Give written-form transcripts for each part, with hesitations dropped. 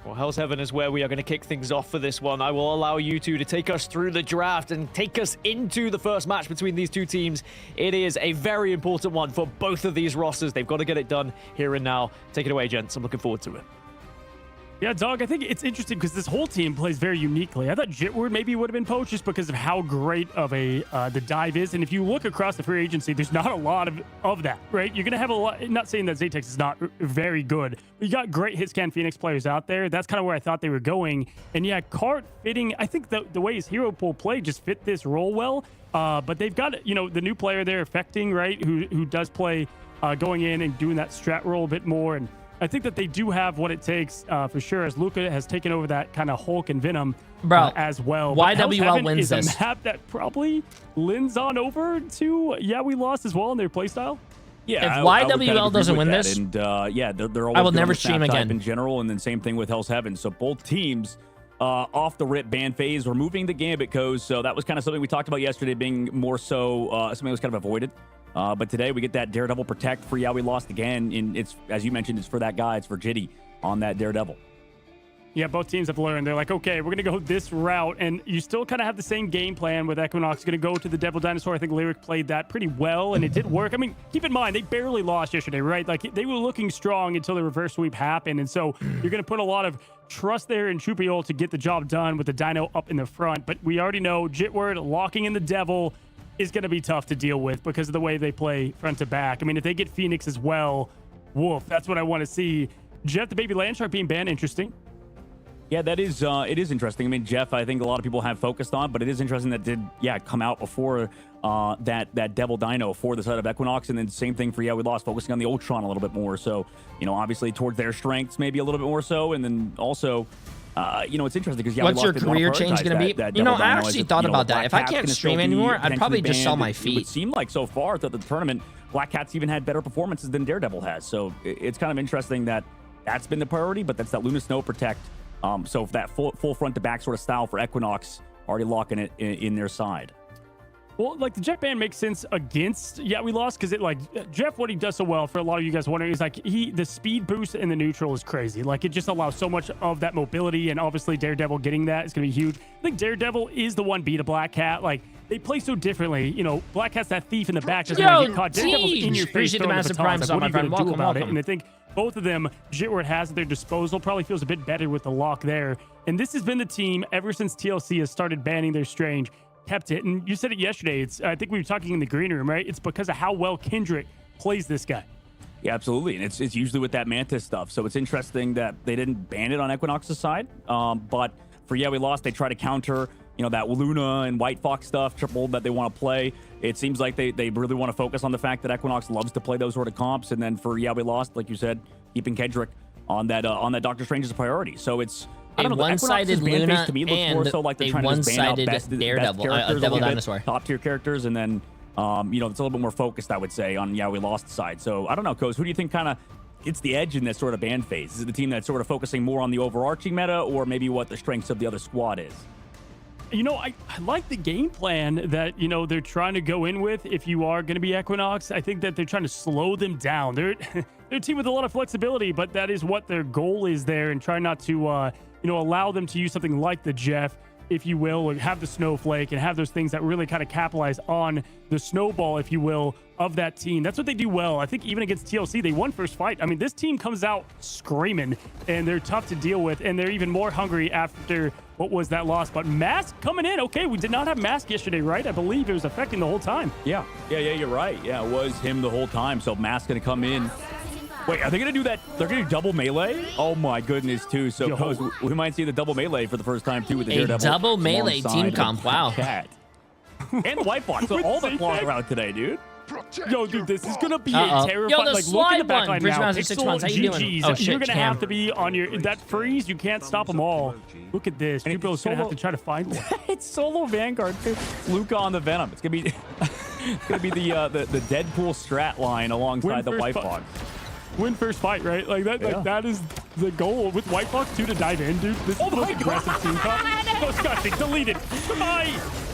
Well, Hell's Heaven is where we are going to kick things off for this one. I will allow you two to take us through the draft and take us into the first match between these two teams. It is a very important one for both of these rosters. They've got to get it done here and now. Take it away, gents. I'm looking forward to it. Yeah, Dog, I think it's interesting because this whole team plays very uniquely. I thought Jitward maybe would have been poached just because of how great of a the dive is. And if you look across the free agency, there's not a lot of that, right? You're going to have a lot, not saying that Zatex is not very good, but you got great hitscan Phoenix players out there. That's kind of where I thought they were going. And yeah, Cart fitting, I think the way his hero pool play just fit this role well. But they've got, you know, the new player there affecting, right? Who does play going in and doing that strat role a bit more. And I think that they do have what it takes for sure, as Luca has taken over that kind of Hulk and Venom as well. YWL wins this. Is a map that probably lends on over to we lost as well in their playstyle. Yeah, if YWL doesn't win this, and they're always I will never on the stream snap type again in general, and then same thing with Hell's Heaven. So both teams off the rip ban phase, removing the Gambit codes. So that was kind of something we talked about yesterday, being more so something that was kind of avoided. But today we get that Daredevil Protect for we lost again. And it's, as you mentioned, it's for that guy. It's for Jitty on that Daredevil. Yeah, both teams have learned. They're like, okay, we're going to go this route. And you still kind of have the same game plan with Equinox. Going to go to the Devil Dinosaur. I think Lyric played that pretty well, and it did work. I mean, keep in mind, they barely lost yesterday, right? Like, they were looking strong until the reverse sweep happened. And so you're going to put a lot of trust there in Chupiol to get the job done with the Dino up in the front. But we already know Jitward locking in the Devil is going to be tough to deal with because of the way they play front to back. I mean, if they get Phoenix as well, woof, that's what I want to see. Jeff, the Baby Landshark being banned, interesting. Yeah, that is it is interesting. I mean, Jeff, I think a lot of people have focused on, but it is interesting that did come out before that Devil Dino for the side of Equinox, and then same thing for we lost, focusing on the Ultron a little bit more. So, you know, obviously towards their strengths maybe a little bit more so, and then also you know, it's interesting because what's your career change going to be? You know, I actually thought about that. If I can't stream anymore, I'd probably just sell my feet. It would seem like so far that the tournament, Black Cat's even had better performances than Daredevil has. So it's kind of interesting that that's been the priority, but that's that Luna Snow Protect. So if that full front to back sort of style for Equinox, already locking it in their side. Well, like, the Jet ban makes sense against we lost because it, like, Jeff, what he does so well, for a lot of you guys wondering, is like the speed boost in the neutral is crazy. Like, it just allows so much of that mobility, and obviously Daredevil getting that is going to be huge. I think Daredevil is the one beat a Black Cat. Like, they play so differently. You know, Black Cat's that thief in the back, doesn't want to get caught. Daredevil's in your face. Appreciate the massive prime sub, my friend. Welcome, welcome. And I think both of them, Jitward has at their disposal, probably feels a bit better with the lock there. And this has been the team ever since TLC has started banning their Strange. Kept it, and you said it yesterday. I think we were talking in the green room, right? It's because of how well Kendrick plays this guy. Yeah, absolutely, and it's usually with that Mantis stuff. So it's interesting that they didn't ban it on Equinox's side, but for we lost, they try to counter, you know, that Luna and White Fox stuff, triple that they want to play. It seems like they really want to focus on the fact that Equinox loves to play those sort of comps, and then for we lost, like you said, keeping Kendrick on that Doctor Strange is a priority. So it's a one-sided Luna to me looks and more so like a one-sided Daredevil, Devil Dinosaur. Top tier characters, and then you know, it's a little bit more focused, I would say, on we lost side. So I don't know, Coach, who do you think kind of gets the edge in this sort of ban phase? Is it the team that's sort of focusing more on the overarching meta, or maybe what the strengths of the other squad is? You know, I like the game plan that, you know, they're trying to go in with if you are going to be Equinox. I think that they're trying to slow them down. They're a team with a lot of flexibility, but that is what their goal is there, and try not to, you know, allow them to use something like the Jeff, if you will, or have the Snowflake and have those things that really kind of capitalize on the snowball, if you will, of that team. That's what they do well. I think even against TLC, they won first fight. I mean, this team comes out screaming, and they're tough to deal with, and they're even more hungry after what was that loss. But Mask coming in. Okay, we did not have Mask yesterday, right? I believe it was affecting the whole time. Yeah, you're right. Yeah, it was him the whole time. So Mask going to come in. Wait, are they going to do that? They're going to do double melee? Oh, my goodness, too. So, Coach, we might see the double melee for the first time, too, with the Daredevil. Double melee team comp. Wow. Cat. And the White Fox. So all the claws are out today, dude. Yo, dude, this is going to be a terrifying... Yo, the like, slide look at the back line now. Pixel, 6 months. How you doing? Oh, shit, you're going to have to be on your... That freeze, you can't stop them all. Look at this. People are going to have to try to find one. It's solo Vanguard, too. Luca on the Venom. It's going to be... It's going to be the Deadpool strat line alongside the White Fox. Win first fight, right? Like that. Like that is the goal with White Fox 2 to dive in, dude. This is the most aggressive team comp. Disgusting. Deleted.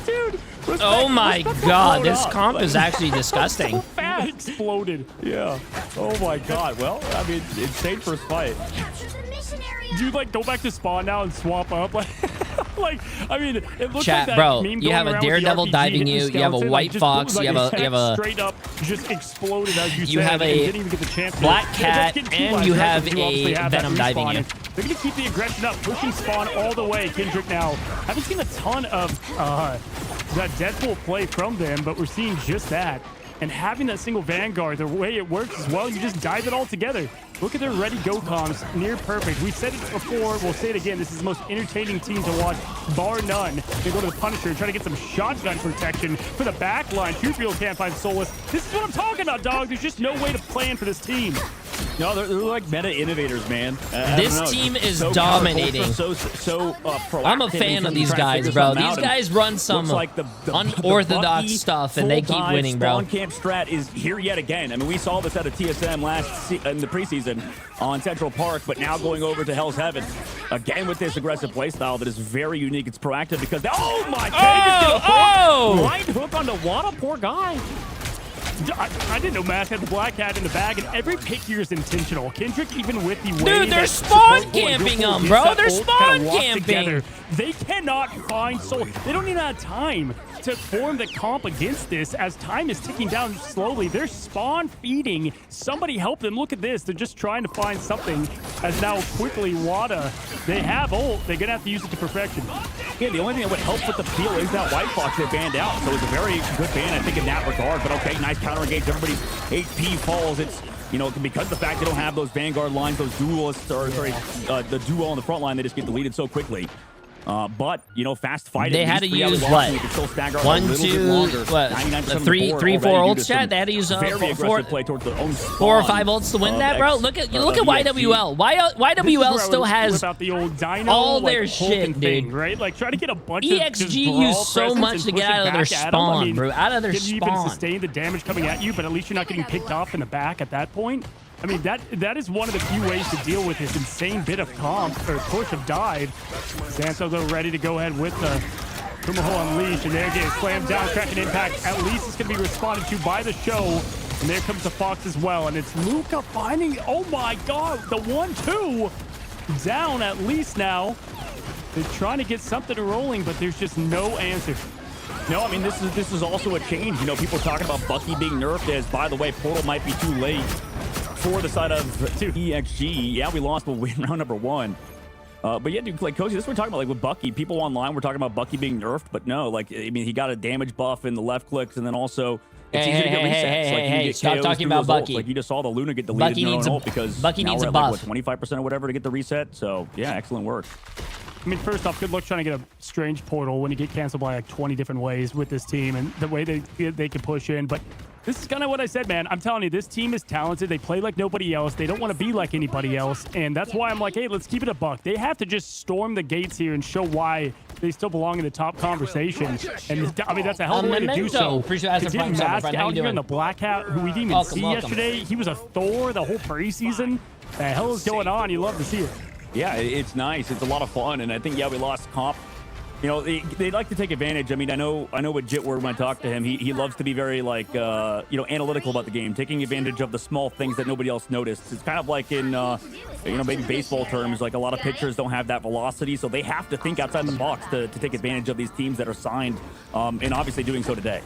Dude. Oh my God, this comp is actually disgusting. So fast. Exploded. Yeah. Oh my God. Well, I mean, insane first fight. Capture the missionary do you like go back to spawn now and swap up? Like, I mean, it looks Chat, like that bro, meme you going have a around with the Daredevil RPG diving hitting you, the you have a skeleton, White like, Fox, like you have a straight up just exploded as you you said, have and a didn't even get the chance to Black Cat, just get two and lives you left, have but you obviously a have that Venom diving respawn, you. and they're going to keep the aggression up, pushing spawn all the way. Kendrick now, haven't seen a ton of that Deadpool play from them, but we're seeing just that. And having that single Vanguard, the way it works as well, you just dive it all together. Look at their ready go comms, near perfect. We said it before, we'll say it again. This is the most entertaining team to watch, bar none. They go to the Punisher and try to get some shotgun protection for the back line. Trufield can't find Solus. This is what I'm talking about, dog. There's just no way to plan for this team. No, they're like meta innovators, man. This team is dominating. Proactive. I'm a fan of these guys, bro. These guys run some like the unorthodox stuff, and they keep winning, bro. Spawn camp strat is here yet again. I mean, we saw this at a TSM in the preseason on Central Park, but now going over to Hell's Heaven again with this aggressive playstyle that is very unique. It's proactive because oh my god! Right hook on the Wada, poor guy. I didn't know Matt had the Black Cat in the bag, and every pick here is intentional. Kendrick, even with the way dude, they're spawn camping them, bro. They're spawn camping. They cannot find Soul. They don't even have time to form the comp against this as time is ticking down slowly. They're spawn feeding. Somebody help them. Look at this. They're just trying to find something as now quickly Wada. They have ult. They're going to have to use it to perfection. Yeah, the only thing that would help with the peel is that White Fox they banned out. So it's a very good ban, I think, in that regard. But okay, nice counter engage. Everybody's HP falls. It's, you know, because of the fact they don't have those Vanguard lines, those duelists, or sorry, the duo on the front line, they just get deleted so quickly. But, you know, fast fighting. They had to use what? 1, 2, what? 3, 4 ults, chat? They had to use 4 or 5 ults to win that, bro? Look at YWL. YWL still has all their shit, dude. Right? Like, try to get a bunch of EXG used so much to get out of their spawn, bro. Out of their spawn. Can you even sustain the damage coming at you, but at least you're not getting picked off in the back at that point? I mean, that is one of the few ways to deal with this insane bit of comp, or push of dive. Santo, though, ready to go ahead with the Kumaho Unleash, and there getting slammed down, cracking impact. At least it's going to be responded to by the show. And there comes the Fox as well, and it's Luca finding, oh my god, the 1-2 down at least now. They're trying to get something rolling, but there's just no answer. No, I mean, this is also a change. You know, people talking about Bucky being nerfed as, by the way, Portal might be too late for the side of EXG. Yeah, we lost, but we win round number 1. But yeah, dude, like, Cozy, this is what we're talking about. Like, with Bucky, people online were talking about Bucky being nerfed, but no, like, I mean, he got a damage buff in the left clicks, and then also it's easy to get resets. Like, stop talking about Bucky. Like, you just saw the Luna get deleted in her own ult because Bucky now needs we're a at, buff. like, what, 25% or whatever to get the reset. So, yeah, excellent work. I mean, first off, good luck trying to get a strange portal when you get canceled by like 20 different ways with this team and the way they can push in. But this is kind of what I said, man. I'm telling you, this team is talented. They play like nobody else. They don't want to be like anybody else. And that's why I'm like, hey, let's keep it a buck. They have to just storm the gates here and show why they still belong in the top conversation. And I mean, that's a hell of a way to do so. Getting masked out here in the Black Hat, who we didn't even see yesterday. He was a Thor the whole preseason. The hell is going on? You love to see it. Yeah, it's nice. It's a lot of fun, and I think, yeah, we lost comp. You know, they like to take advantage. I mean, I know with Jitward, when I talk to him, he loves to be very, like, you know, analytical about the game, taking advantage of the small things that nobody else noticed. It's kind of like in, you know, maybe baseball terms, like a lot of pitchers don't have that velocity, so they have to think outside the box to take advantage of these teams that are signed, and obviously doing so today.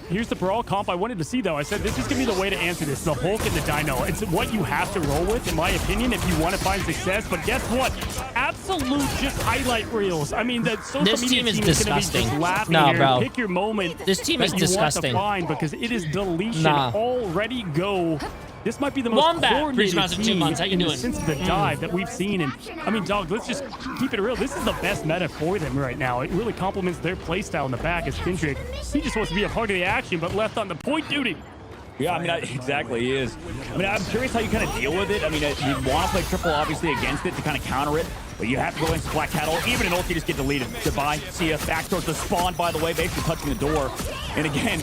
Here's the Brawl comp I wanted to see, though. I said this is going to be the way to answer this. The Hulk and the Dino. It's what you have to roll with, in my opinion, if you want to find success. But guess what? Absolute just highlight reels. I mean, the social this media team is team disgusting. Is going to be just laughing no, here. bro. Pick your moment. This team is you disgusting. Want to find because it is deletion already go. This might be the most coordinated team in the sense of the dive that we've seen. And I mean, dog, let's just keep it real. This is the best meta for them right now. It really complements their playstyle in the back as Kendrick. He just wants to be a part of the action, but left on the point duty. Yeah, I mean, exactly, he is. I mean, I'm curious how you kind of deal with it. I mean, you want to play triple, obviously, against it to kind of counter it, but you have to go into Black Cat ult. Even in ult, you just get deleted. Goodbye. See ya. Back towards the spawn, by the way, basically touching the door. And again,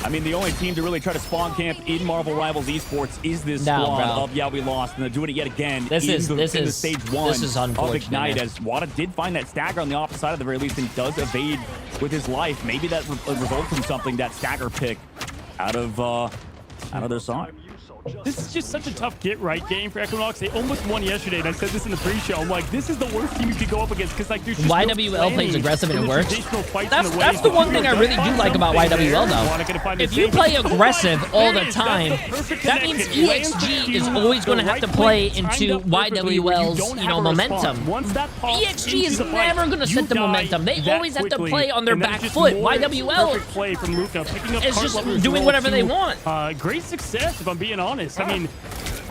I mean, the only team to really try to spawn camp in Marvel Rivals Esports is this squad of Yeah, we lost, and they're doing it yet again in stage 1 of Ignite, as Wada did find that stagger on the opposite side at the very least and does evade with his life. Maybe that results in something, that stagger pick out of their side. This is just such a tough get-right game for Equinox. They almost won yesterday, and I said this in the pre-show. I'm like, this is the worst team you could go up against because, like, there's just YWL plays aggressive and it works. That's the one thing I really do like about YWL, though. If you play aggressive all the time, that means EXG is always going to have to play into YWL's, momentum. EXG is never going to set the momentum. They always have to play on their back foot. YWL is just doing whatever they want. Great success, if I'm being honest. I mean,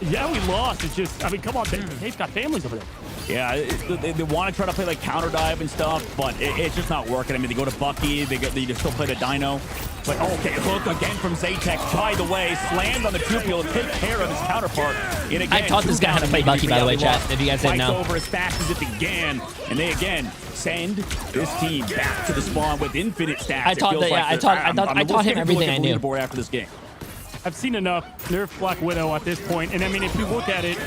yeah, we lost. It's just, I mean, come on, they've got families over there. Yeah, they want to try to play like counter dive and stuff, but it's just not working. I mean, they go to Bucky, they still play the Dino. But okay, hook again from Zaytek, by the way, slammed on the Tupiel to take care of his counterpart. And again, I taught this guy how to play Bucky, by the way, chat, if you guys didn't know. Over as fast as it began, and they again send this team back to the spawn with infinite stacks. I taught him everything I knew. After this game. I've seen enough Nerf Black Widow at this point, and I mean, if you look at it,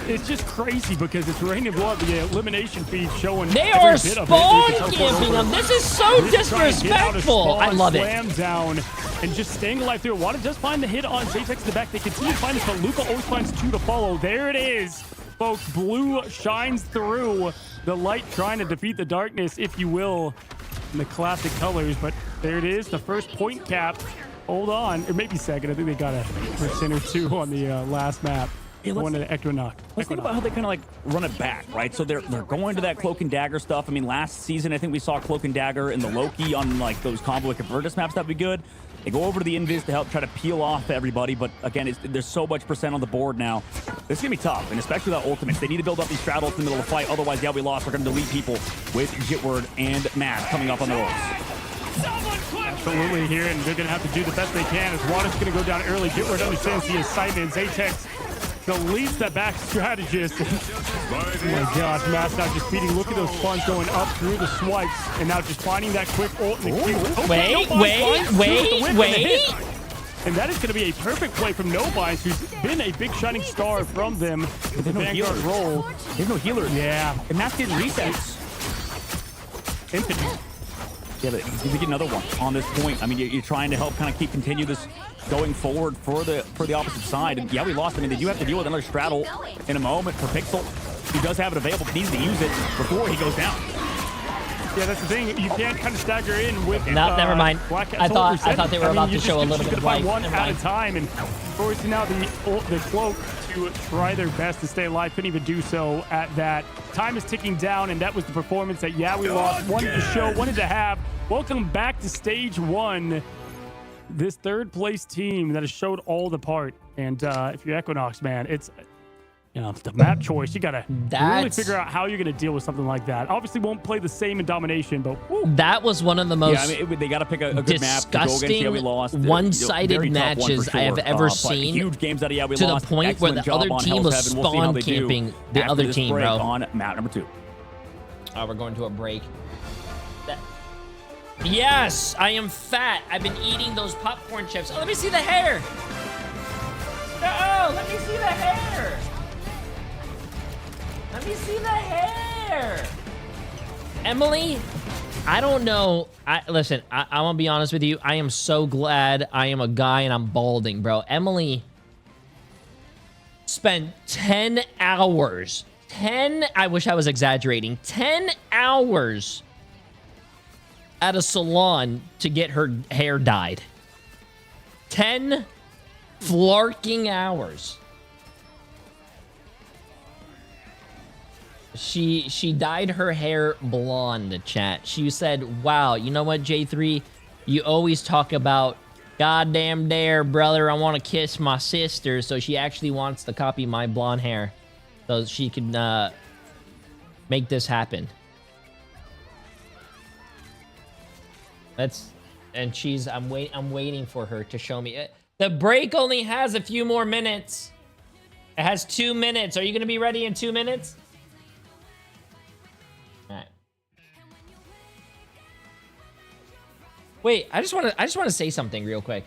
it's just crazy because it's Rain of Blood, the elimination feed showing. They are spawn camping them. This is so disrespectful. I love it. Slam down and just staying alive through. Wada does find the hit on Zaytek in the back. They continue to find this, but Luca always finds two to follow. There it is, folks. Blue shines through the light, trying to defeat the darkness, if you will, in the classic colors. But there it is, the first point cap. Hold on, it may be second. I think they got a percent or two on the last map. Going to the Equinox. Let's think about how they kind of like run it back, right? So they're going to that Cloak and Dagger stuff. I mean, last season I think we saw Cloak and Dagger in the Loki on like those combo Convertus maps. That'd be good. They go over to the Invis to help try to peel off everybody, but again, there's so much percent on the board now. This is gonna be tough, and especially without ultimates. They need to build up these straddles in the middle of the fight. Otherwise, yeah, we lost. We're gonna delete people with Jitward and Matt coming up on the rolls. Absolutely here, and they're going to have to do the best they can as Wada's going to go down early. Jitward understands the assignment. Zaytek deletes that back strategist. Oh my gosh, Matt's not just beating. Look at those spawns going up through the swipes, and now just finding that quick ult in the queue. Wait. And that is going to be a perfect play from Nobines, who's been a big shining star from them with the Vanguard role. There's no healer. Yeah. And Matt's getting resets. Infinite. Yeah, but you get another one on this point. I mean, you're trying to help kind of continue this going forward for the opposite side. And yeah, we lost. I mean, they do have to deal with another straddle in a moment for Pixel. He does have it available, but needs to use it before he goes down. Yeah, that's the thing. You can't kind of stagger in with. No, never mind. I thought they were about to show a little bit of life. One at a time, and forcing now the Cloak to try their best to stay alive. Couldn't even do so at that. Time is ticking down, and that was the performance that we lost. Wanted to show, wanted to have. Welcome back to stage one. This third place team that has showed all the part. And if you're Equinox, man, it's the map choice. You gotta really figure out how you're gonna deal with something like that. Obviously, won't play the same in domination, but that was one of the most they gotta pick a good map to go against. Yeah, we lost. One-sided matches I have ever seen. Huge games out of we to lost. The point where the other team was spawn camping the other team, bro. On map number 2. We're going to a break. Yes, I am fat. I've been eating those popcorn chips. Oh, let me see the hair. Oh, let me see the hair. Let me see the hair. Emily, I don't know. Listen, I want to be honest with you. I am so glad I am a guy and I'm balding, bro. Emily spent 10 hours. I wish I was exaggerating. 10 hours at a salon to get her hair dyed. 10 flarking hours. She dyed her hair blonde, chat. She said, wow, you know what, J3? You always talk about, goddamn dare, brother, I want to kiss my sister. So she actually wants to copy my blonde hair so she can make this happen. I'm waiting for her to show me it. The break only has a few more minutes. It has 2 minutes. Are you gonna be ready in 2 minutes? All right. Wait, I just want to say something real quick.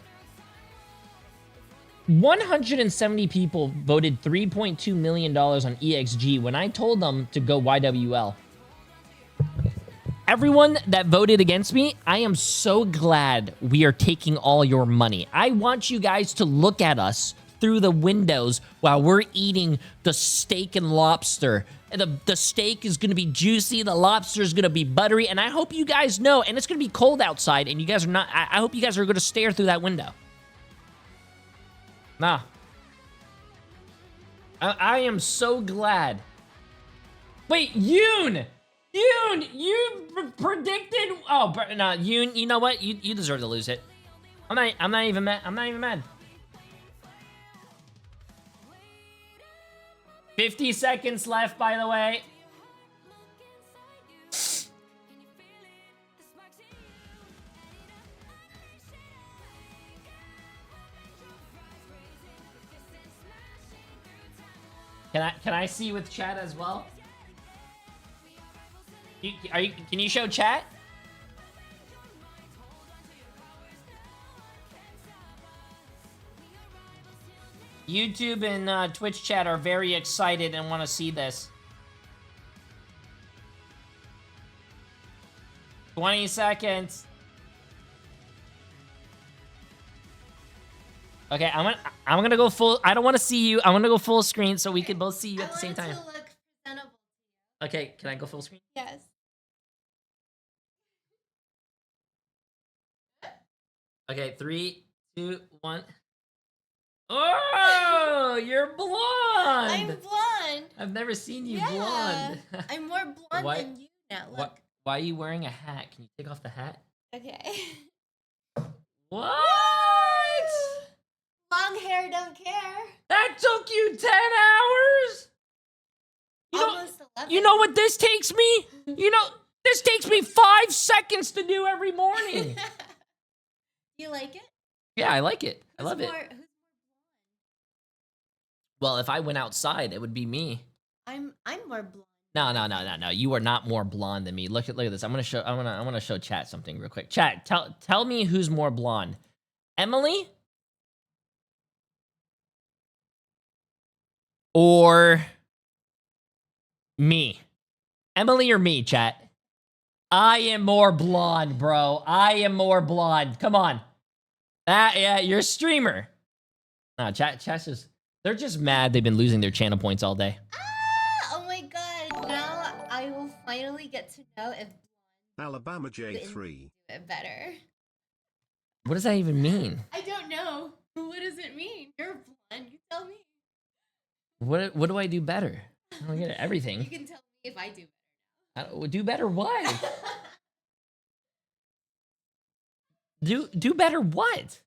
170 people voted $3.2 million on EXG when I told them to go YWL. Everyone that voted against me, I am so glad we are taking all your money. I want you guys to look at us through the windows while we're eating the steak and lobster. And the steak is going to be juicy. The lobster is going to be buttery. And I hope you guys know, and it's going to be cold outside, and you guys are not, I hope you guys are going to stare through that window. Nah. I am so glad. Wait, Yoon! Yoon, you predicted. Oh, no, Yoon. You know what? You deserve to lose it. I'm not even mad. I'm not even mad. 50 seconds left, by the way. Can I see with chat as well? Can you show chat? YouTube and Twitch chat are very excited and want to see this. 20 seconds. Okay, I'm gonna go full. I don't want to see you. I'm gonna go full screen so we can both see you at the same time. To look presentable. Okay, can I go full screen? Yes. Okay, 3, 2, 1. Oh, you're blonde. I'm blonde. I've never seen you Yeah. blonde. I'm more blonde Why- than you now. Look. Why are you wearing a hat? Can you take off the hat? Okay. What? Long hair, don't care. That took you 10 hours? Almost 11. You know what this takes me? This takes me 5 seconds to do every morning. You like it? Yeah, I like it. I love it. Who's more Well, if I went outside, it would be me. I'm more blonde. No. You are not more blonde than me. Look at this. I want to show chat something real quick. Chat, tell me who's more blonde. Emily? Or me? Emily or me, chat? I am more blonde, bro. I am more blonde. Come on. Yeah, you're a streamer. No, chat's just, they're just mad they've been losing their channel points all day. Oh my god. Now I will finally get to know if Alabama Jay3. do it better. What does that even mean? I don't know. What does it mean? You're blonde. You tell me. What do I do better? I don't get it. You Everything. can tell me if I do Do better what? do better what?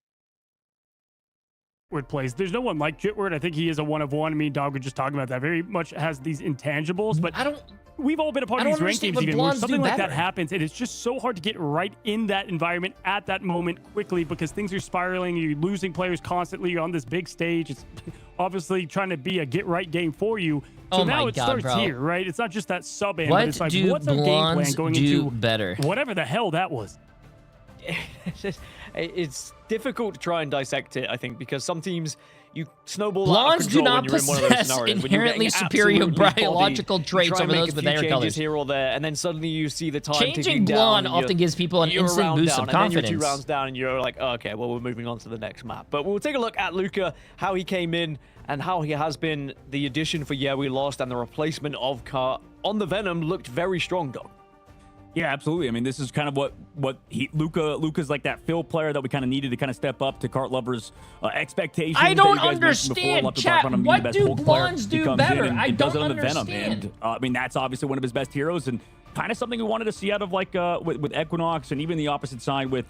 Jitward plays. There's no one like Jitward. I think he is a one of one. I mean, Dog was just talking about that. Very much has these intangibles, but we've all been a part of these ranked games even where something like that happens, and it's just so hard to get right in that environment at that moment quickly because things are spiraling. You're losing players constantly. You're on this big stage. It's obviously trying to be a get-right game for you. So now it starts here, right? It's not just that sub-end, but it's like, what's our game plan going into better? Whatever the hell that was. It's difficult to try and dissect it, I think, because some teams you snowball Blondes out of do control not when you're in one of those possess scenarios. inherently superior biological traits over those with their colors. Here or there, and then suddenly you see the time Changing blonde often gives people an instant boost of confidence. And then you're 2 rounds down, and you're like, oh, okay, well, we're moving on to the next map. But we'll take a look at Luca, how he came in, and how he has been the addition for Yeah We Lost, and the replacement of Kart on the Venom looked very strong, though. Yeah, absolutely. I mean, this is kind of what Luca's like that fill player that we kind of needed to kind of step up to Kart lovers' expectations. I don't understand, chat. What do blondes do better? I don't understand. And I mean, that's obviously one of his best heroes, and kind of something we wanted to see out of like with Equinox, and even the opposite side with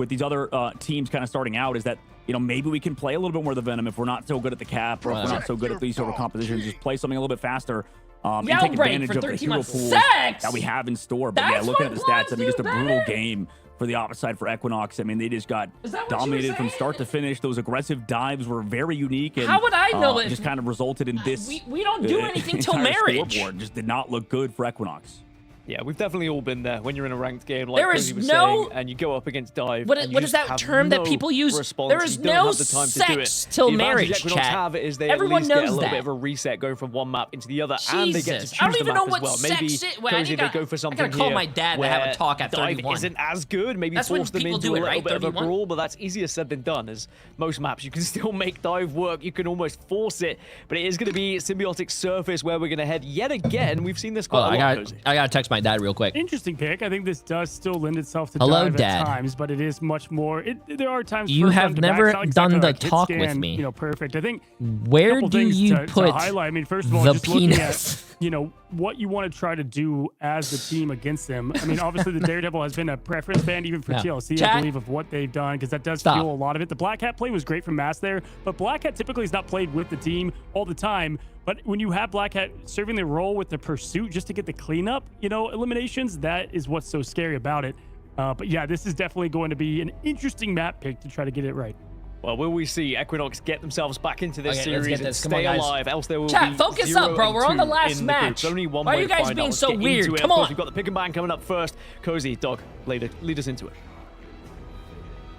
these other teams kind of starting out, is that, you know, maybe we can play a little bit more of the Venom if we're not so good at the cap, or if we're not so good at these sort of compositions. Just play something a little bit faster. And take advantage of the hero pools that we have in store. But yeah, looking at the stats, I mean, just a brutal game for the opposite side for Equinox. I mean, they just got dominated from start to finish. Those aggressive dives were very unique. And, how would I know it? Just kind of resulted in this. We don't do anything till Marriage. Scoreboard just did not look good for Equinox. Yeah, we've definitely all been there when you're in a ranked game, like There is Cozy was no- saying, and you go up against Dive. What and is you just that have term that no people use? response. There is You don't no have the time to do it. sex till The advantage marriage, Equinox chat. have is they Everyone at least get a knows little that. bit of a reset going from one map into the other, and they get to Jesus. choose I don't the even map know what as well. sex Maybe is. Wait, I Cozy, they go for something gotta call here my dad to have a where talk at Dive 31. isn't as good. Maybe That's when force them people into do a it, little right? bit of a 31? brawl, but that's easier said than done. As most maps, you can still make Dive work. You can almost force it, but it is going to be Symbiotic Surface where we're going to head yet again. We've seen this quite a lot, Cozy. I gotta text my dad real quick. Interesting pick. I think this does still lend itself to Hello, dive Dad. at times, but it is much more. There are times You first have on to back, never it's not done exactly the like hit talk scan, with me. Perfect. I think Where couple do things you to put highlight. I mean, first of all, the just looking penis? at what you want to try to do as the team against them. I mean, obviously the Daredevil has been a preference band even for Yeah. TLC, Chat. I believe, of what they've done, because that does Stop. fuel a lot of it. The Black Hat play was great from Mass there, but Black Hat typically is not played with the team all the time. But when you have Black Hat serving the role with the pursuit just to get the cleanup, eliminations, that is what's so scary about it. But yeah, this is definitely going to be an interesting map pick to try to get it right. Well, will we see Equinox get themselves back into this Okay, let's series get and this. Come on, stay guys. alive? Else there will Chat, be focus 0 up, bro. and We're on the 2 last in the group. match. There's only one Why are way you to guys find being out. Let's so get weird? into it. Come Of course, on. we've got the pick and ban coming up first. Cozy, Dog, lead us into it.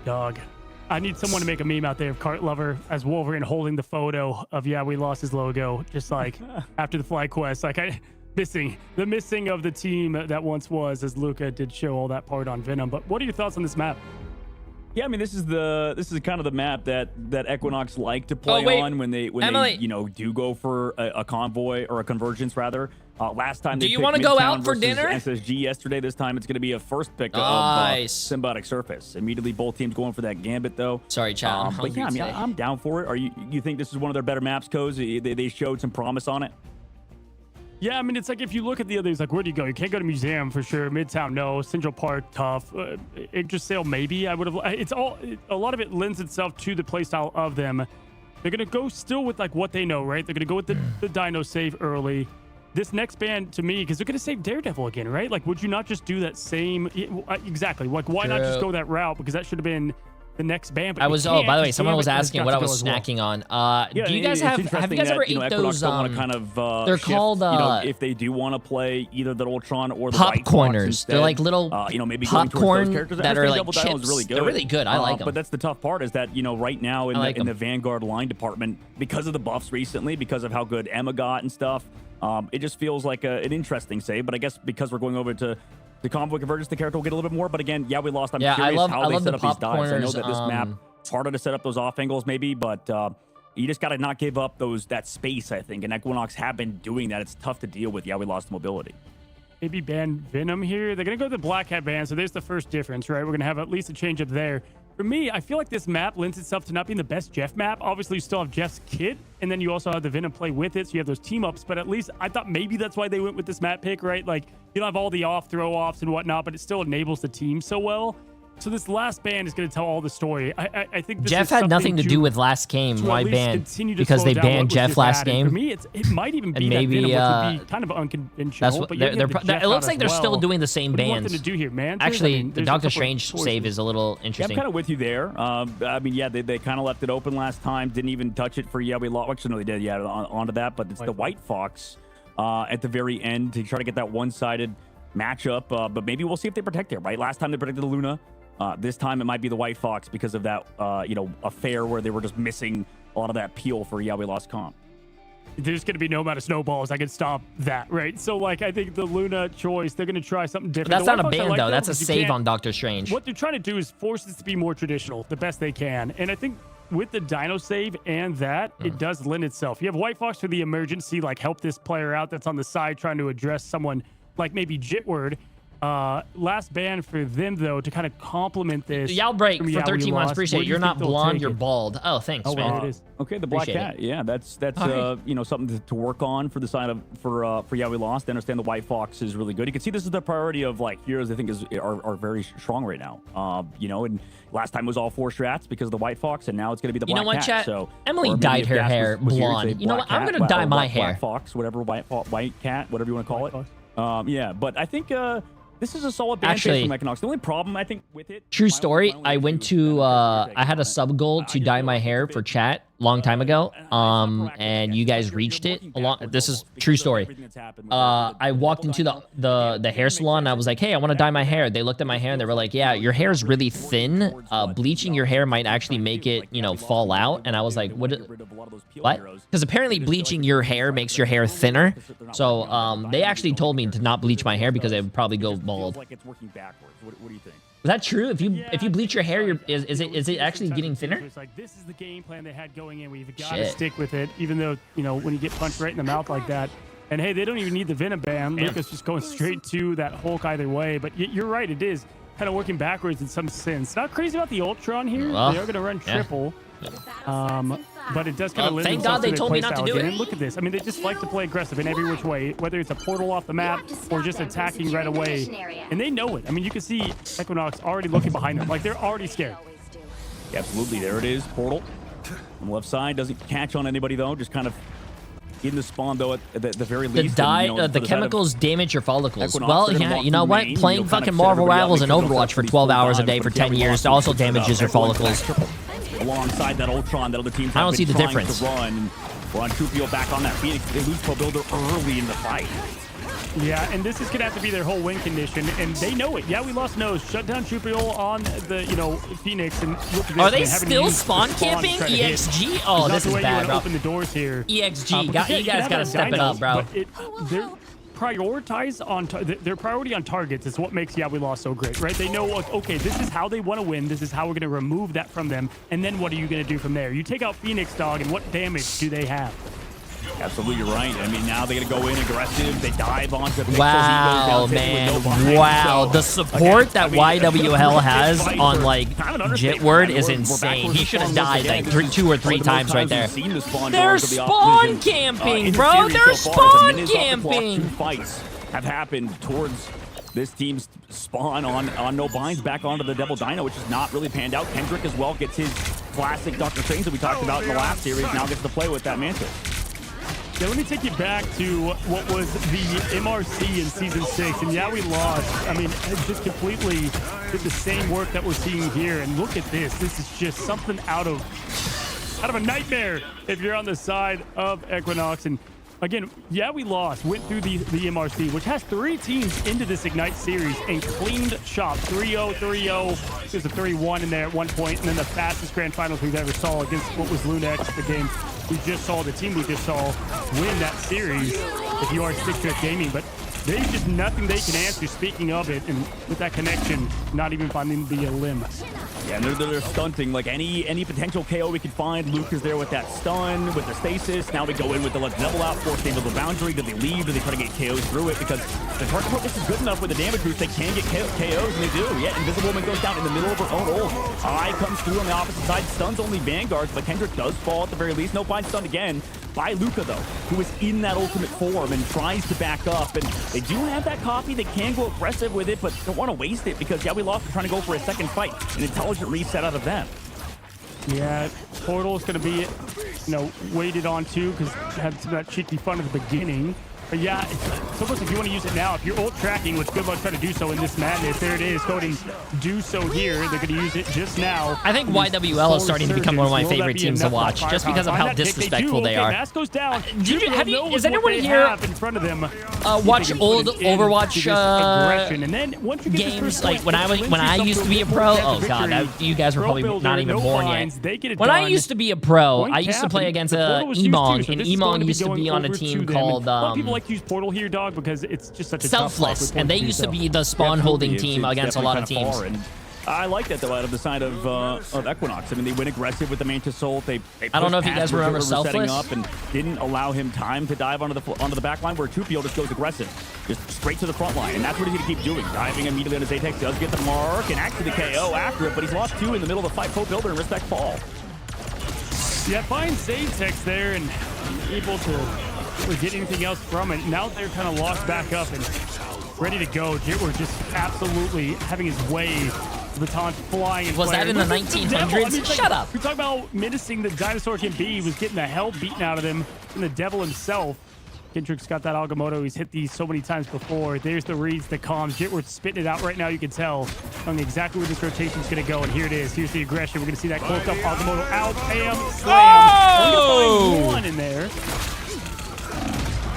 Dog. I need someone to make a meme out there of Cart Lover as Wolverine holding the photo of we lost his logo, just like after the fly quest. Like the missing of the team that once was, as Luca did show all that part on Venom. But what are your thoughts on this map? Yeah, I mean, this is kind of the map that Equinox like to play wait. on when they Emily. do go for a convoy or a convergence rather. Last time Do they you picked wanna go Midtown out for versus dinner? SSG yesterday. This time it's going to be a first pick Nice. of Symbiotic Surface. Immediately both teams going for that Gambit though. Sorry, chat. I'm But hungry yeah, I mean, today. I'm down for it. Are you think this is one of their better maps, Cozy? They showed some promise on it. Yeah, I mean, it's like if you look at the others, like where do you go? You can't go to Museum for sure. Midtown, no. Central Park, tough. Yggdrasil, maybe. I would have. A lot of it lends itself to the playstyle of them. They're gonna go still with like what they know, right? They're gonna go with the Dino save early. This next ban to me, because they're gonna save Daredevil again, right? Like, would you not just do that same? Exactly. Like, why not just go that route? Because that should have been the next ban. But I you was. can't, Oh, by the way, 'cause someone was Gambit has asking got what to I go was as well. snacking on. Yeah, Do you guys it's have interesting you guys that, ever ate Equinox those? don't want to kind of they're shift, called, if they do want to play either the Ultron or the White Fox popcorners. instead, They're like little maybe going towards popcorn those characters. that I are think like Double Dino is chips. really good. They're really good. I like them. But that's the tough part is that right now in, like the 'em. Vanguard line department, because of the buffs recently, because of how good Emma got and stuff, it just feels like an interesting save. But I guess because we're going over to the Convoy Convergence, the character will get a little bit more. But again, we lost. I'm Yeah, curious how I they love set the up these dives. I know that this popcorners, map it's harder to set up those off angles maybe, but you just got to not give up that space, I think. And Equinox have been doing that. It's tough to deal with. Yeah, we lost mobility. Maybe ban Venom here. They're going to go to the Black Hat ban, so there's the first difference, right? We're going to have at least a change up there. For me, I feel like this map lends itself to not being the best Jeff map. Obviously, you still have Jeff's kit, and then you also have the Venom play with it, so you have those team-ups. But at least I thought maybe that's why they went with this map pick, right? Like, you don't have all the throw-offs and whatnot, but it still enables the team so well. So this last ban is going to tell all the story. I think this Jeff is had nothing something to do with last game. to Why at least ban? continue to Because slow they down what banned was Jeff just last added. game. For me, it might even be And maybe, that Venom, which would be kind of unconventional. That's what but yet you have the Jeff it looks out like as they're still well. doing the same What do you want bans. them to do here, man? Actually, the there's a Doctor couple of Strange choices. save is a little Yeah, interesting. I'm kind of with you there. I mean, yeah, they kind of left it open last time. Didn't even touch it for we lost. Actually, no, they did. Yeah, onto that. But it's the White Fox at the very end to try to get that one-sided matchup. But maybe we'll see if they protect it. Right, last time they protected the Luna. This time it might be the White Fox because of that affair where they were just missing a lot of that peel for we lost comp. There's going to be no amount of snowballs that can stop that, right? So, like, I think the Luna choice, they're going to try something different. But that's The not a White Fox I ban, like though. That's a because you save can't- on Doctor Strange. What they're trying to do is force this to be more traditional, the best they can. And I think with the Dino save and that, it does lend itself. You have White Fox for the emergency, like help this player out that's on the side trying to address someone like maybe Jitward. Last ban for them, though, to kind of complement this. Y'all break from for Yeah, We 13 months. Lost. Appreciate Where it. do you You're think not they'll blonde, take you're it? bald. Oh, thanks, Oh, man. well, it is. Okay, the Black Appreciate Cat. Yeah, that's Hi. something to work on for the side of for Yeah We Lost. I understand the White Fox is really good. You can see this is the priority of like heroes. I think are very strong right now. And last time was all 4 strats because of the White Fox, and now it's going to be the You know Black what, Cat. chat? So Emily or maybe dyed if her Gas hair was here, you'd blonde. say You know Black what? I'm Cat, gonna dye or my Black hair. Fox, whatever, White Cat, whatever you want to call it. Yeah, but I think this is a solid ban Actually, from Equinox. The only problem I think with it. True my story. only I issue went is to, that I had a I sub goal just to feel dye like my it's a hair bit for chat. long time ago, and you guys reached it along. This is true story. I walked into the hair salon and I was like, hey, I want to dye my hair. They looked at my hair and they were like, yeah, your hair is really thin. Bleaching your hair might actually make it, you know, fall out. And I was like, what? Because apparently bleaching your hair makes your hair thinner. So they actually told me to not bleach my hair because it would probably go bald. Like it's working backwards. What do you think? Is that true? If you bleach your hair, is it actually getting thinner? It's like, this is the game plan they had going in. We've got to stick with it, even though, you know, when you get punched right in the mouth like that. And hey, they don't even need the Venom ban. Lucas just going straight to that Hulk either way. But you're right, it is kind of working backwards in some sense. Not crazy about the Ultron here. Well, they are going to run triple. But it does kind of limit. Thank God they told me not to do it. And look at this. I mean, they just like to play aggressive in every which way, whether it's a portal off the map or just attacking right away. And they know it. I mean, you can see Equinox already looking behind them. Like, they're already scared. Yeah, absolutely. There it is. Portal on the left side. Doesn't catch on anybody, though. Just kind of in the spawn, though, at the very least. The chemicals damage your follicles. Well, yeah, you know what? Playing fucking Marvel Rivals and Overwatch for 12 hours a day for 10 years also damages your follicles. Alongside that Ultron that other teams I don't have see been the trying difference. to run. We're on Trupio back on that Phoenix. They lose Pro Builder early in the fight. Yeah, and this is going to have to be their whole win condition, and they know it. Yeah, we lost Nose. Shut down Trupio on the, you know, Phoenix. And look at this. Are they still spawn camping? EXG? Oh, this is bad, bro. Open the doors here. EXG, you guys got to step it up, bro. They're prioritize on their priority on targets is what makes Yeah We Lost so great, right? They know, okay, this is how they want to win. This is how we're going to remove that from them. And then what are you going to do from there? You take out Phoenix, dog, and what damage do they have? Absolutely, you're right. I mean, now they're going to go in aggressive. They dive onto Pixel. Wow, man. Wow. The support that YWL has on, like, Jitward is insane. He should have died, like, 2 or 3 times right there. They're spawn camping, bro. They're spawn camping. 2 fights have happened towards this team's spawn on no binds back onto the Devil Dino, which is not really panned out. Kendrick as well gets his classic Dr. Strange that we talked about in the last series. Now gets to play with that Mantis. Yeah, let me take you back to what was the MRC in Season 6. And yeah, we lost. I mean, it just completely did the same work that we're seeing here. And look at this. This is just something out of a nightmare if you're on the side of Equinox. And again, yeah, we lost. Went through the MRC, which has 3 teams into this Ignite series and cleaned shop. 3-0, 3-0. There's a 3-1 in there at one point. And then the fastest grand finals we've ever saw against what was Lunex, the game we just saw, the team we just saw win that series if you are Stick Shift Gaming. But there's just nothing they can answer, speaking of it, and with that connection, not even finding the limb. Yeah, and they're stunting. Like any potential KO we could find, Luke is there with that stun, with the stasis. Now we go in with the Let's Level Out, force game of the boundary. Do they leave? Do they try to get KOs through it? Because the target focus is good enough with the damage boost. They can get KOs, and they do. Yeah, Invisible Woman goes down in the middle of her own ult. Eye comes through on the opposite side. Stuns only Vanguards, but Kendrick does fall at the very least. No bind stun again by Luca, though, who is in that ultimate form and tries to back up. And they do have that copy. They can go aggressive with it, but don't want to waste it because, yeah, we lost. They're trying to go for a second fight. An intelligent reset out of them. Yeah, Portal is going to be, you know, weighted on too because it had some of that cheeky fun at the beginning. But yeah, it's almost if you want to use it now, if you're ult tracking, which good luck trying to do so in this madness, there it is, going do so here. They're going to use it just now. I think YWL is starting to become one of my favorite teams to watch, just because of how disrespectful they are. Mask goes down. Is anyone here in front of them? Watch old Overwatch games, like when I used to be a pro? Oh god, you guys were probably not even born yet. When I used to be a pro, I used to play against Emong, and Emong used to be on a team called like to use Portal here, dog, because it's just such a Selfless, and they used to be the spawn holding team against a lot of teams. I like that, though, out of the side of Equinox. I mean, they went aggressive with the Mantis ult. They I don't know if you guys remember Selfless. Setting up and didn't allow him time to dive onto the back line, where Trupio just goes aggressive, just straight to the front line, and that's what he's going to keep doing. Diving immediately on his Atex, does get the mark, and actually the KO after it, but he's lost 2 in the middle of the fight. Pro Builder and Respect fall. Yeah, finds Atex there and able to really get anything else from it. Now they're kind of lost back up and ready to go. Jitward just absolutely having his way. Baton flying. Was that in the 1900s? I mean, shut up. We talk about menacing the dinosaur can be. He was getting the hell beaten out of him, and the devil himself. Kendrick's got that Agamotto. He's hit these so many times before. There's the reads, the comms. Jitward's spitting it out right now. You can tell on exactly where this rotation's going to go. And here it is. Here's the aggression. We're going to see that close up. Agamotto out. Bam. Slam. Only find one in there.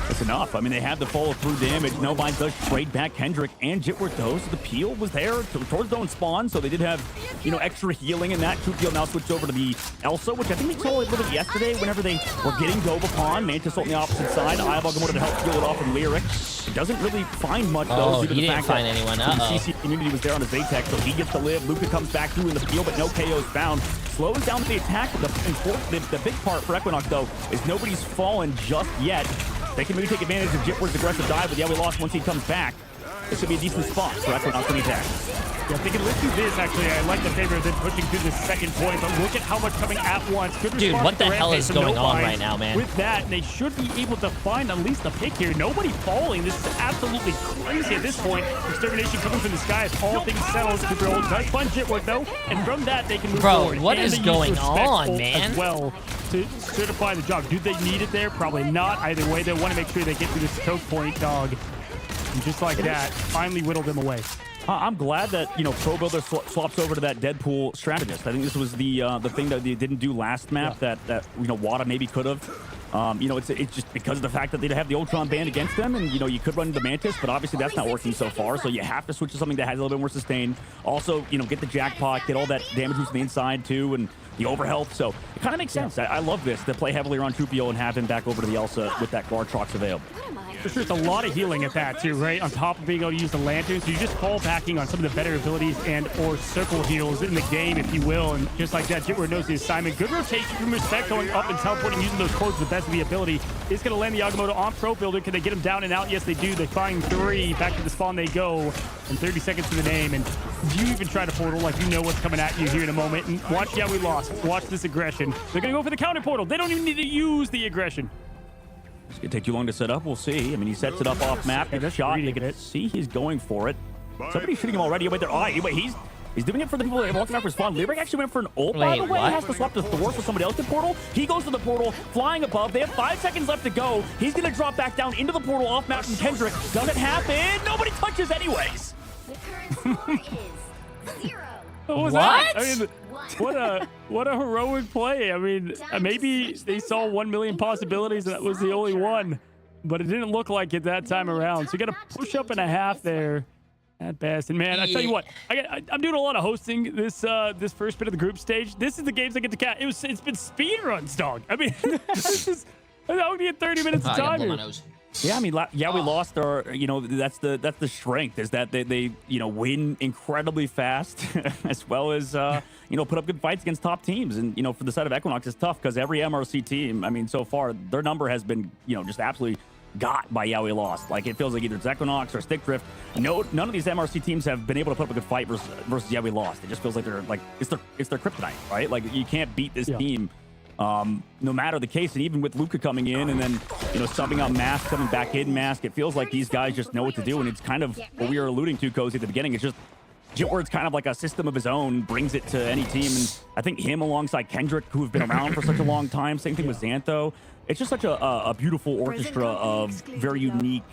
That's enough. I mean, they have the follow-through damage. No Mind does trade back Kendrick and Jitward, though. So the peel was there towards their own spawn. So they did have, you know, extra healing in that. True peel now switched over to the Elsa, which I think we saw a little bit yesterday whenever they were getting dove upon. Mantis on the opposite side. Agamotto to help heal it off in Lyric. It doesn't really find much, though. Oh, he didn't find anyone. The CC community was there on his Zatex, so he gets to live. Luka comes back through in the peel, but no KOs found. Slows down the attack. The big part for Equinox, though, is nobody's fallen just yet. They can maybe take advantage of Jitward's aggressive dive, but yeah, we lost once he comes back. This could be a decent spot for Equinox when he attacks. Yeah, thinking let's do this, actually. I like the favor of them pushing through the second point, but look at how much coming at once. Good Dude, what the hell is going on right now, man? With that, they should be able to find at least a pick here. Nobody falling. This is absolutely crazy at this point. Extermination coming from the sky as all things settled. Control does find Jitward, though, and from that, they can move forward. Bro, what is going on, man? As well, to certify the job. Do they need it there? Probably not. Either way, they want to make sure they get through this choke point, dog. And just like that, finally whittled them away. I'm glad that, you know, Pro Builder swaps over to that Deadpool strategist. I think this was the thing that they didn't do last map that you know, Wada maybe could have. You know, it's just because of the fact that they have the Ultron band against them, and, you know, you could run into Mantis, but obviously that's not working so far, so you have to switch to something that has a little bit more sustain. Also, you know, get the jackpot, get all that damage from the inside, too, and the overhealth, so it kind of makes sense. I love this, to play heavily around Trupio and have him back over to the Elsa with that Gartrox available. For sure, it's a lot of healing at that, too, right? On top of being able to use the Lantern, so you just fall backing on some of the better abilities and or circle heals in the game, if you will, and just like that, Jitward knows the assignment. Good rotation from Respect, going up and teleporting, using those codes to the best of the ability. Is going to land the Agamotto on Pro Builder. Can they get him down and out? Yes, they do. They find 3. Back to the spawn they go. And 30 seconds to the name. And you even try to portal like you know what's coming at you here in a moment. And watch, yeah, we lost. Watch this aggression. They're going to go for the counter portal. They don't even need to use the aggression. It's going to take too long to set up. We'll see. I mean, he sets it up off map. Gets shot. You can see he's going for it. Somebody's shooting him already. Wait, he's doing it for the people that are walking out for spawn. Lyric actually went for an ult, by the way. He has to swap to Thor so somebody else can portal. He goes to the portal, flying above. They have 5 seconds left to go. He's going to drop back down into the portal off map from Kendrick. Doesn't happen. Nobody touches anyways. What was that? I mean, what a heroic play. I mean, maybe they saw 1 million possibilities and that was the only one, but it didn't look like it that time around. So you got to push up and a half there at best. And man, I tell you what, I'm doing a lot of hosting this this first bit of the group stage. This is the games I get to catch. It's been speed runs, dog. I mean, this is only at 30 minutes of time here. Yeah, I mean, yeah, we lost our, you know, that's the strength, is that they you know, win incredibly fast as well as, you know, put up good fights against top teams. And, you know, for the side of Equinox, it's tough because every MRC team, I mean, so far, their number has been, you know, just absolutely got by Yeah We Lost. Like, it feels like either it's Equinox or Stick Drift. No, none of these MRC teams have been able to put up a good fight versus Yeah We Lost. It just feels like they're, like, it's their kryptonite, right? Like, you can't beat this team. No matter the case, and even with Luka coming in and then, you know, subbing out Mask, coming back in Mask, it feels like these guys just know what to do, and it's kind of what we were alluding to, Cozy, at the beginning. It's just Jitward's kind of like a system of his own, brings it to any team, and I think him alongside Kendrick, who have been around for such a long time, same thing with Xantho. It's just such a beautiful orchestra of very unique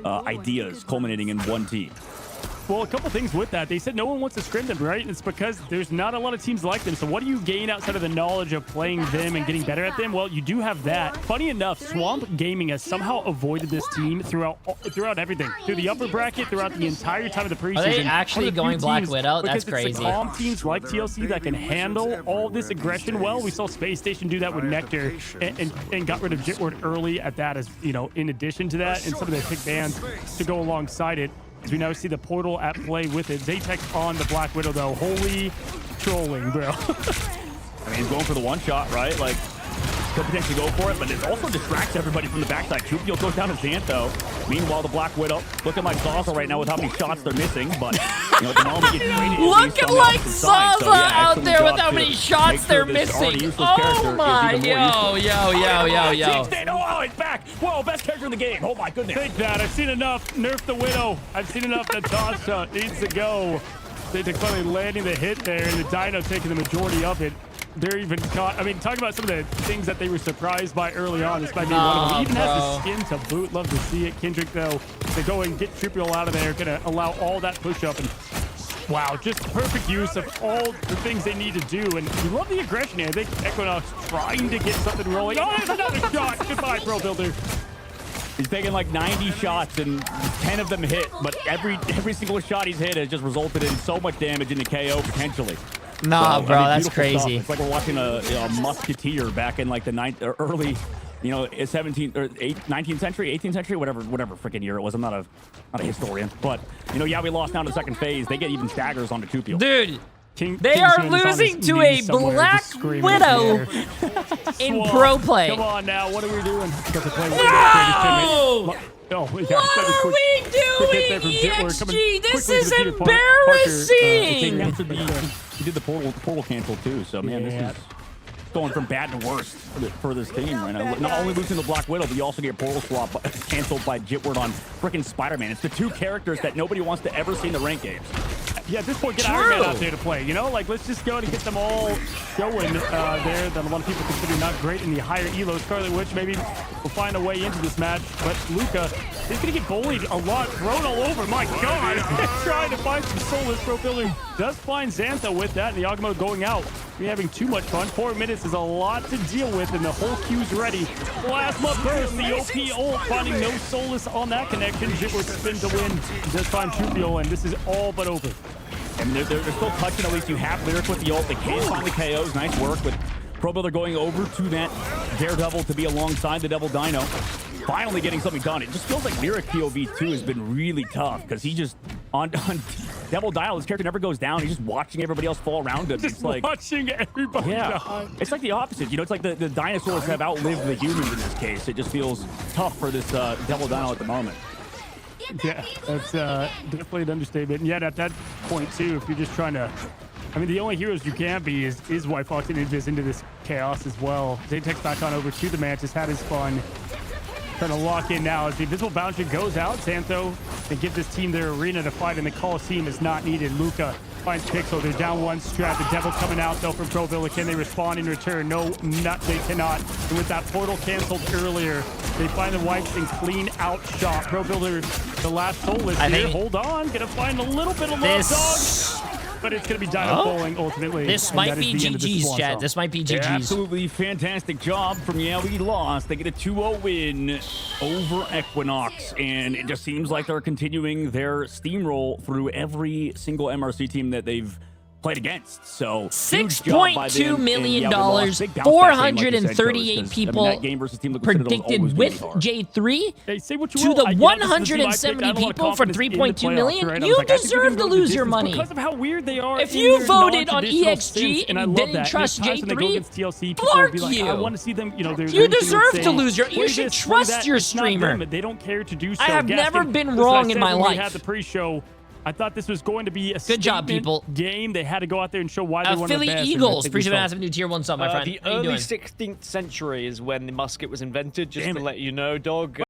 ideas culminating in one team. Well, a couple things with that. They said no one wants to scrim them, right? And it's because there's not a lot of teams like them. So what do you gain outside of the knowledge of playing them and getting better at them? Well, you do have that. Funny enough, Swamp Gaming has somehow avoided this team throughout everything. Through the upper bracket, throughout the entire time of the preseason. Are they actually going Black Widow? That's crazy. It's the calm teams like TLC that can handle all this aggression well. We saw Space Station do that with Nectar and got rid of Jitward early at that, as, you know, in addition to that, and some of the pick bands to go alongside it. As we now see the portal at play with it. Zatex on the Black Widow, though. Holy trolling, bro. I mean, he's going for the one shot, right? Like, could potentially go for it, but it also distracts everybody from the backside. Trupio goes down to Xantho. Meanwhile, the Black Widow looking like Zaza right now with how many shots they're missing, but, you know, at the moment, looking like Zaza out there with how many shots they're missing. Oh my, yo. Oh, it's back. Whoa, best character in the game. Oh my goodness. Take that. I've seen enough. Nerf the Widow. I've seen enough that Zaza needs to go. They finally landing the hit there, and the Dino taking the majority of it. they're even caught. I mean, talking about some of the things that they were surprised by early on. This might be one of them. He even has the skin to boot. Love to see it. Kendrick, though, to go and get Tripial out of there, going to allow all that push-up. And wow, just perfect use of all the things they need to do. And we love the aggression here. I think Equinox trying to get something rolling. Oh, there's another shot. Goodbye, Pro Builder. He's taken like 90 shots and 10 of them hit, but every single shot he's hit has just resulted in so much damage into KO potentially. Nah, so, bro, I mean, that's crazy. Stuff. It's like we're watching a musketeer back in like the early, 17th or 19th century, 18th century, whatever freaking year it was. I'm not a historian, but yeah, we lost down to the second phase. They get even staggers onto Tupiel. Dude. They are losing to a Black Widow in pro play. Come on now, what are we doing? No! Oh, what are we doing, EXG? This is embarrassing! He did the portal cancel too, so man, this is going from bad to worst for this team right now. Not only losing the Black Widow, but you also get portal swap canceled by Jitward on freaking Spider-Man. It's the two characters that nobody wants to ever see in the rank games. Yeah, at this point, get Iron Man out there to play. Like, let's just go and get them all going there. Then a lot of people consider not great in the higher elo. Scarlet Witch maybe will find a way into this match, but Luca is going to get bullied a lot, thrown all over. My God, trying to find some soulless. Pro Builder does find Xantha with that, and the Agamo going out. We're having too much fun. 4 minutes is a lot to deal with, and the whole queue's ready. Plasma Burst, the OP ult, finding no soulless on that connection. Jitward spin to win. Does find Tupiel, and this is all but over. I mean, they're still touching. At least you have Lyric with the ult. They can find the KOs. Nice work with Pro Builder going over to that Daredevil to be alongside the Devil Dino. Finally getting something done. It just feels like Lyric POV 2 has been really tough because he just, on Devil Dino, his character never goes down. He's just watching everybody else fall around him. Just it's like watching everybody die. It's like the opposite. It's like the dinosaurs have outlived the humans in this case. It just feels tough for this Devil Dino at the moment. Yeah, that's definitely an understatement. And yet at that point, too, if you're just trying to... I mean, the only heroes you can be is White Fox and Invis into this chaos as well. Zaytek's back on over to the Mantis, had his fun. Trying to lock in now as the Invisible Bouncer goes out. Xantho and give this team their arena to fight, and the Coliseum is not needed. Luca finds Pixel. They're down one strat. The Devil coming out, though, from Pro Villa. Can they respond in return? No, they cannot. And with that portal canceled earlier, they find the wipes and clean out shot. Pro Builder, the last soulless here. Hold on. Gonna find a little bit of love, dog. But it's going to be Dino bowling ultimately. This might be GG's, chat. This might be GG's. Yeah, absolutely fantastic job from we lost. They get a 2-0 win over Equinox, and it just seems like they're continuing their steamroll through every single MRC team that they've played against. So $6.2 million, 438 people predicted with Jay3 to the 170 people for 3.2 million. You deserve to lose your money. Because of how weird they are. If you voted on EXG and didn't trust Jay3, Clark you. I want to see them, you deserve to lose your. You should trust your streamer. They don't care to do so. I have never been wrong in my life. We had the pre-show. I thought this was going to be a good job, people. Game. They had to go out there and show why they won the best. Philly Eagles. Appreciate a massive new tier 1 sub, my friend. The early 16th century is when the musket was invented, just to let you know, dog.